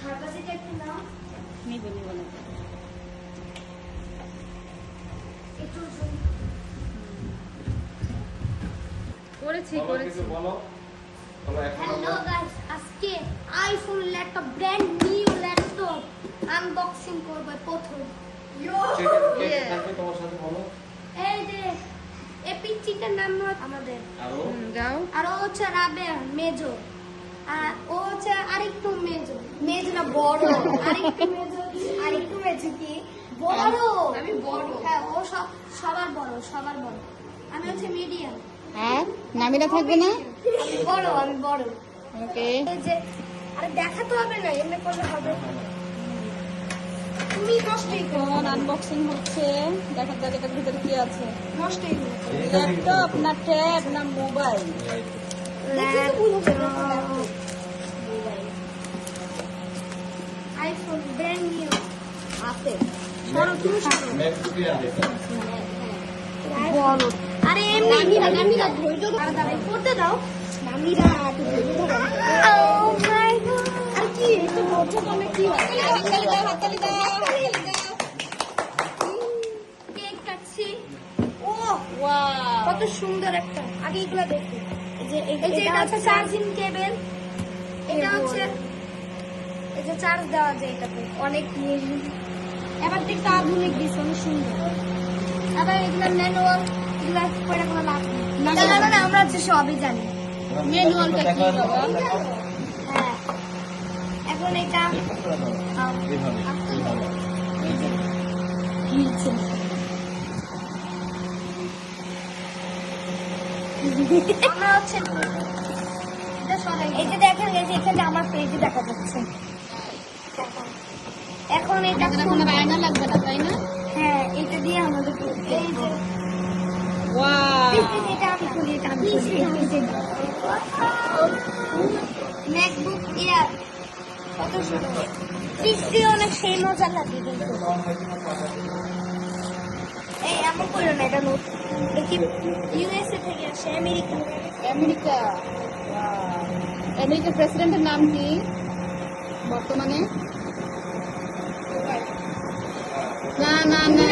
নিব নিব না করেছি করেছি বলো এখন হ্যালো গাইস, আজকে iPhone laptop brand new laptop unboxing করব প্রথম। তোমার সাথে বলো এই যে এই পিচ্চিটার নাম আমাদের আরো যাও আর ও হচ্ছে রাবেয়া মেজো, আর ও হচ্ছে আরেকটু মেজো, মেজো না বড়, আরেকটু মেজো কি বড়, আমি বড়, হ্যাঁ ও সবার বড়, সবার বড়, আমি হচ্ছে মিডিয়াম। আর নামিরা থাকবে না আমি বড়। ওকে এই যে আরে দেখাতে হবে না, এমনি করলে হবে। তুমি নষ্টই করো, ফোন আনবক্সিং হচ্ছে দেখা যাক এটার ভিতরে কি আছে নষ্টই করো। ল্যাপটপ না ট্যাব না মোবাইল আইফোন ব্র্যান্ড নিউ আছে সরো তুমি সরো। ম্যাকবুকে আছে বলো আরে এমনি নামিরা ধৈর্য ধরে দাঁড়াই করতে দাও, নামিরা একটু ধৈর্য ধরো। ও মাই গড, আর কি একটু ধৈর্য ধরলে কি হয়? হাততালি দাও হাততালি দাও হাততালি দাও কেক কাটছি। ও ওয়াও কত সুন্দর একটা, আগে এগুলো দেখি। এই যে এটা হচ্ছে চার্জিং কেবল, এটা হচ্ছে এই যে চার্জ দেওয়া যায় এটাতে, অনেক এবার দেখতে আধুনিক দিচ্ছে, অনেক সুন্দর। আবার এগুলো ম্যানুয়াল, এগুলো পড়ে কোনো লাভ নেই। না আমরা হচ্ছে সবই জানি। ম্যানুয়ালটা কি বাবা হ্যাঁ এখন এটা আমরা হচ্ছে এই যে দেখেন, এই যে এখানে আমার পেজে দেখা যাচ্ছে। এখন এটা এখন আর আয়না লাগবে না তাই না হ্যাঁ এটা দিয়ে আমাদের এই যে ওয়াও এটা আমি খুলি, এটা আমি খুলি। ম্যাকবুক এয়ার কত সুন্দর, বৃষ্টি অনেক সেই মজা লাগে কিন্তু। এই এমন করো না, এটা নতুন, দেখি ইউএসএ থেকে আসে, আমেরিকা। আমেরিকা আমেরিকার প্রেসিডেন্টের নাম কি বর্তমানে না না না